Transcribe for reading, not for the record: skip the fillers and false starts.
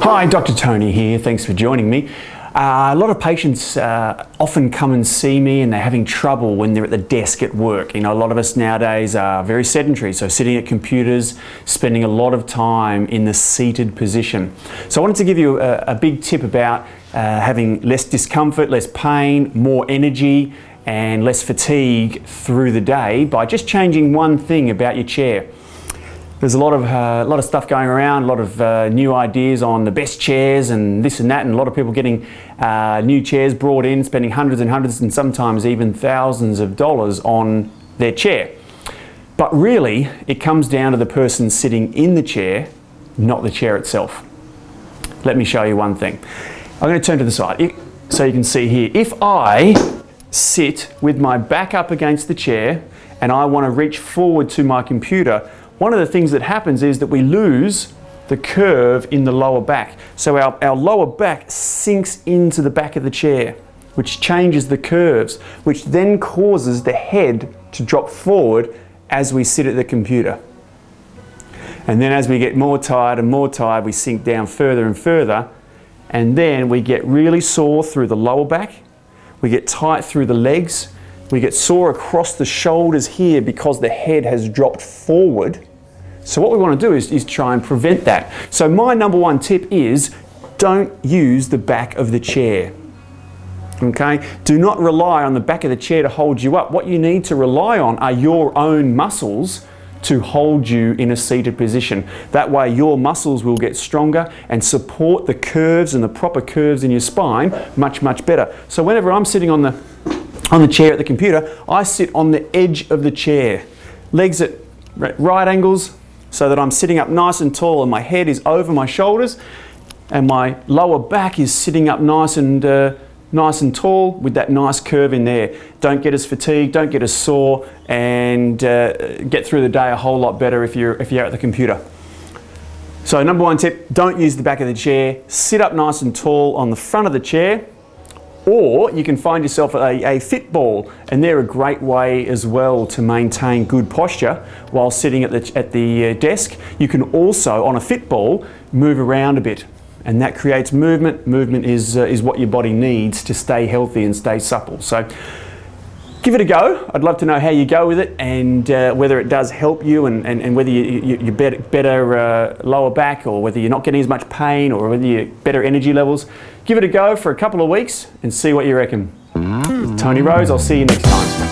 Hi, Dr. Tony here. Thanks for joining me. A lot of patients often come and see me and they're having trouble when they're at the desk at work. You know, a lot of us nowadays are very sedentary, so sitting at computers, spending a lot of time in the seated position. So I wanted to give you a big tip about having less discomfort, less pain, more energy and less fatigue through the day by just changing one thing about your chair. There's a lot of stuff going around, a lot of new ideas on the best chairs and this and that, and a lot of people getting new chairs brought in, spending hundreds and hundreds and sometimes even thousands of dollars on their chair. But really, it comes down to the person sitting in the chair, not the chair itself. Let me show you one thing. I'm going to turn to the side so you can see here. If I sit with my back up against the chair and I want to reach forward to my computer, one of the things that happens is that we lose the curve in the lower back. So our lower back sinks into the back of the chair, which changes the curves, which then causes the head to drop forward as we sit at the computer. And then as we get more tired and more tired, we sink down further and further, and then we get really sore through the lower back, we get tight through the legs, we get sore across the shoulders here because the head has dropped forward. So what we want to do is try and prevent that. So my number one tip is don't use the back of the chair. Okay? Do not rely on the back of the chair to hold you up. What you need to rely on are your own muscles to hold you in a seated position. That way your muscles will get stronger and support the curves and the proper curves in your spine much, much better. So whenever I'm sitting on the chair at the computer, I sit on the edge of the chair, legs at right angles so that I'm sitting up nice and tall and my head is over my shoulders and my lower back is sitting up nice and tall with that nice curve in there. Don't get as fatigued, don't get as sore, and get through the day a whole lot better if you're at the computer. So number one tip, don't use the back of the chair. Sit up nice and tall on the front of the chair. Or you can find yourself a fit ball, and they're a great way as well to maintain good posture while sitting at the desk. You can also, on a fit ball, move around a bit, and that creates movement. Movement is what your body needs to stay healthy and stay supple. So give it a go. I'd love to know how you go with it and whether it does help you and whether you're better lower back, or whether you're not getting as much pain, or whether you're better energy levels. Give it a go for a couple of weeks and see what you reckon. Tony Rose, I'll see you next time.